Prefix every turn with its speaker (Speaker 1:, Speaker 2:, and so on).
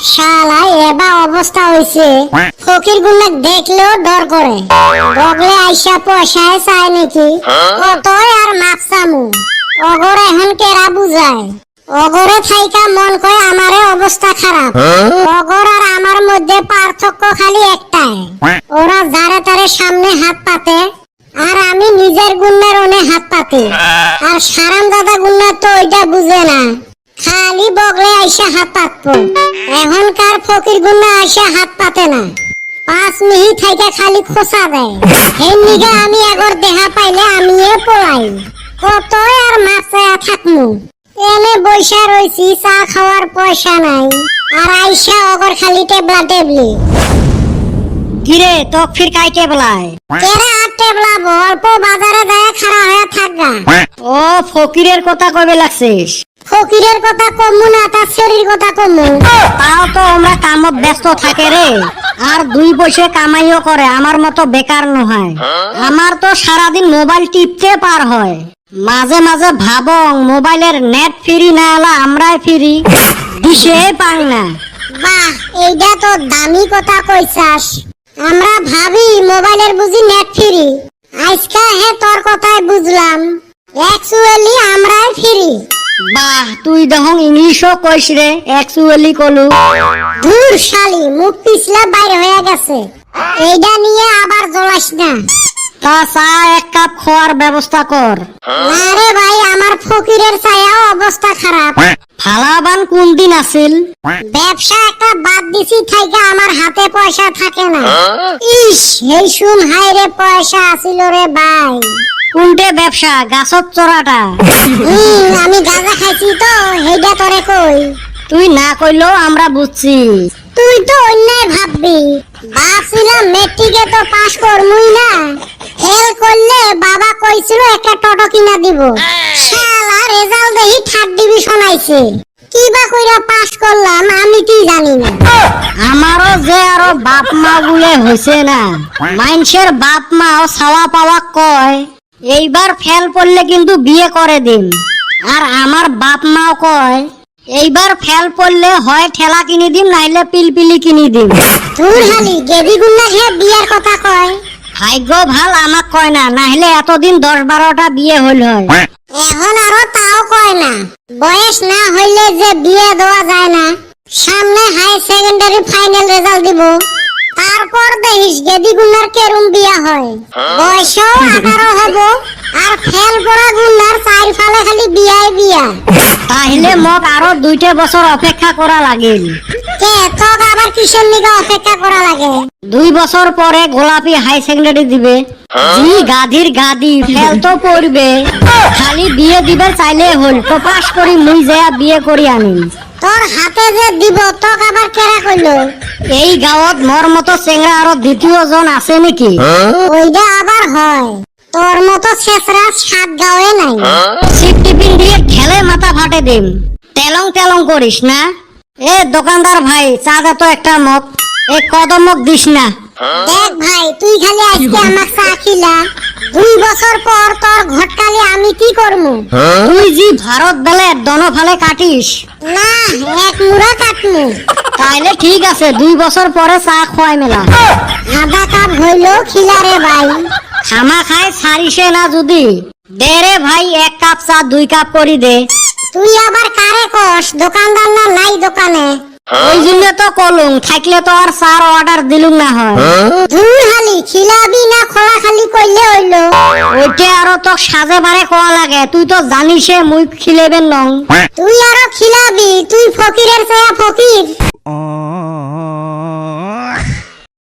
Speaker 1: শালা এবা অবস্থা হইছে, ফকির গুন্ডা দেখলেও ডর করে। বগলে আইসা পয়সায় চায় নাকি, কতই আর মাপসামু। অগর এখন কেরা বুঝায়, অগরে থাইকা মন কয় আমারে অবস্থা খারাপ। অগর আর আমার মধ্যে পার্থক্য খালি একটাই, ওরা যারে তারে সামনে হাত পাতে আর আমি নিজের গুন্ডার ওনে হাত পাতি। আর সারাম দাদা গুন্ডা তো ওইটা বুঝে না, খালি বগলে আইসা হাত পাতবো। এখনকার ফকির গুন্ডা আইসা হাত পাতে না, 5 মিনিট থাইকা খালি খোসা দেয়। এই নিগা আমি আগর দেখা পাইলে আমিও পলাই, কতই আর মাছায়া থাকমু। এনে বৈশা রইছি, চা খাওয়ার পয়সা নাই, আর আইসা অগর খালি টেবলা টেবলি।
Speaker 2: কিরে তোক ফির কাই টেবলায়?
Speaker 1: কেরা আর টেবলাবো, অল্প বাজারে যায় খাড়া হয়ে থাকগা।
Speaker 2: ও ফকিরের কথা কবে লাগছিস?
Speaker 1: ফকিরের কথা কমু না, তার শরীর কথা কমু।
Speaker 2: তাও তো আমরা কামত ব্যস্ত থাকে রে, আর 2 পয়সা কামাইও করে, আমার মতো বেকার নয়। আমার তো সারাদিন মোবাইল টিপতে পার হয়। মাঝে মাঝে ভাবং মোবাইলের নেট ফ্রি না হলে আমরাই ফ্রি, দিশে পাং না।
Speaker 1: বাহ, এইটা তো দামি কথা কইছাস। আমরা ভাবি মোবাইলের বুঝি নেট ফ্রি, আজকা হে তোর কথাই বুঝলাম, অ্যাকচুয়ালি আমরাই ফ্রি।
Speaker 2: বাহ, তুই দেখং ইংলিশও কইস রে, অ্যাকচুয়ালি কলু।
Speaker 1: ধুর শালি, মুখ পিছলা বাইরে হয়ে গেছে, এইটা নিয়ে আবার জ্বলাস না।
Speaker 2: তা চা 1 কাপ খাওয়ার ব্যবস্থা কর।
Speaker 1: না রে ভাই, আমার ফকিরের ছায়াও অবস্থা খারাপ।
Speaker 2: ফালাবান কোন দিন আছিল?
Speaker 1: ব্যবসা একটা বাদ দিছি থাইকা আমার হাতে পয়সা থাকে না। ইস, এই শুন হাইরে পয়সা আছিল রে ভাই।
Speaker 2: কোনটে ব্যবসা? গাছত চড়াটা?
Speaker 1: আমি গাঁজা খাইছি তো, হেইডা তোরে কই।
Speaker 2: তুই না কইলেও আমরা বুঝছি।
Speaker 1: তুই তো অন্যায় ভাববি, ভাবছিলাম মেট্রিকে তো পাস করমুই না, ফেল করলে বাবা কইছিল একটা টোটো কিনা দিব। শালা রেজাল্ট দেখি 3rd ডিভিশন আইছে, কিবা কইরা পাস করলাম আমি কি জানি না।
Speaker 2: আমারও যে আরো বাপ মা গুলে হইছে না, মানুষের বাপ মাও ছাওয়া পাওয়া কয় এইবার ফেল পড়লে কিন্তু বিয়ে করে দিন। আর আমার বাপ মাও কয় এইবার ফেল পড়লে হয় ঠেলা কিনে দিম, নাইলে পিলপিলি কিনে দিম।
Speaker 1: তুই হালি গেদি গুন্না ঘে বিয়ার কথা কয়।
Speaker 2: ভাগ্য ভাল আমাক কয় না, নাহলে এতদিন 10-12টা বিয়ে হইল হয়।
Speaker 1: এখন আরো তাও কয় না, বয়স না হইলে যে বিয়ে দেওয়া যায় না। সামনে হাই সেকেন্ডারি ফাইনাল রেজাল্ট দিব, তারপর দেখিস গেদি গুন্নার কেরম বিয়া হয়। বয়সও 18 হব, আর ফেল পড়া গুন্নার 4 ফালে খালি বিয়াই বিয়া।
Speaker 2: তাহলে মোক আরো 2টা বছর অপেক্ষা করা লাগিল।
Speaker 1: কে তোক আবার কিসের নিগা অপেক্ষা করা লাগে?
Speaker 2: 2 বছর পরে গোলাপি হাই সেকেন্ডারি দিবে। জি গাধির গাধি, ফেল তো পড়বে, খালি বিয়ে দিবে চাইলে হল। তো পাস করি মুই যা বিয়ে করি আনি।
Speaker 1: তোর হাতে যে দিব তোক আবার কেরা কইলো?
Speaker 2: এই গাঁৱত মোর মতো চেংরা আরো 2য় জন আছে নাকি?
Speaker 1: ওইটা আবার হয়, তোর মতো ছেসরা 7 গাঁয়ে নাই।
Speaker 2: সিট টিফিন দিয়ে ঠেলে মাথা ফাটে দিম। তেলং তেলং করিস না। এ দোকানদার ভাই, চা দে তো একটা মগ। এ কদমক দিস না।
Speaker 1: দেখ ভাই, তুই খালি আজকে আমার চা খিলা, 2 বছর পর তোর ঘটকালে আমি কি করমু?
Speaker 2: তুই জি ভারত বেলে দনফালে কাটিস
Speaker 1: না, 1 মুড়া কাটমু।
Speaker 2: তাইলে ঠিক আছে, 2 বছর পরে চা খোয়াই মেলা।
Speaker 1: আধা কাপ হইলো খিলা রে ভাই।
Speaker 2: খামা খাই ছাড়িসে না যদি। দে রে ভাই, 1 কাপ চা 2 কাপ করি দে।
Speaker 1: তুই আবার কারে কস? দোকানদার না নাই দোকানে?
Speaker 2: ওই জন্য তো কলুম, থাকলে তো আর চার অর্ডার দিলুম না হয়।
Speaker 1: তুই খালি খিলাবি না খোলা খালি কইলে হইলো?
Speaker 2: ওইটা আরো তো সাজে বারে কোয়া লাগে, তুই তো জানিসে মুই খিলেবেন নং।
Speaker 1: তুই আরো খিলাবি? তুই ফকিরের ছায়া ফকির।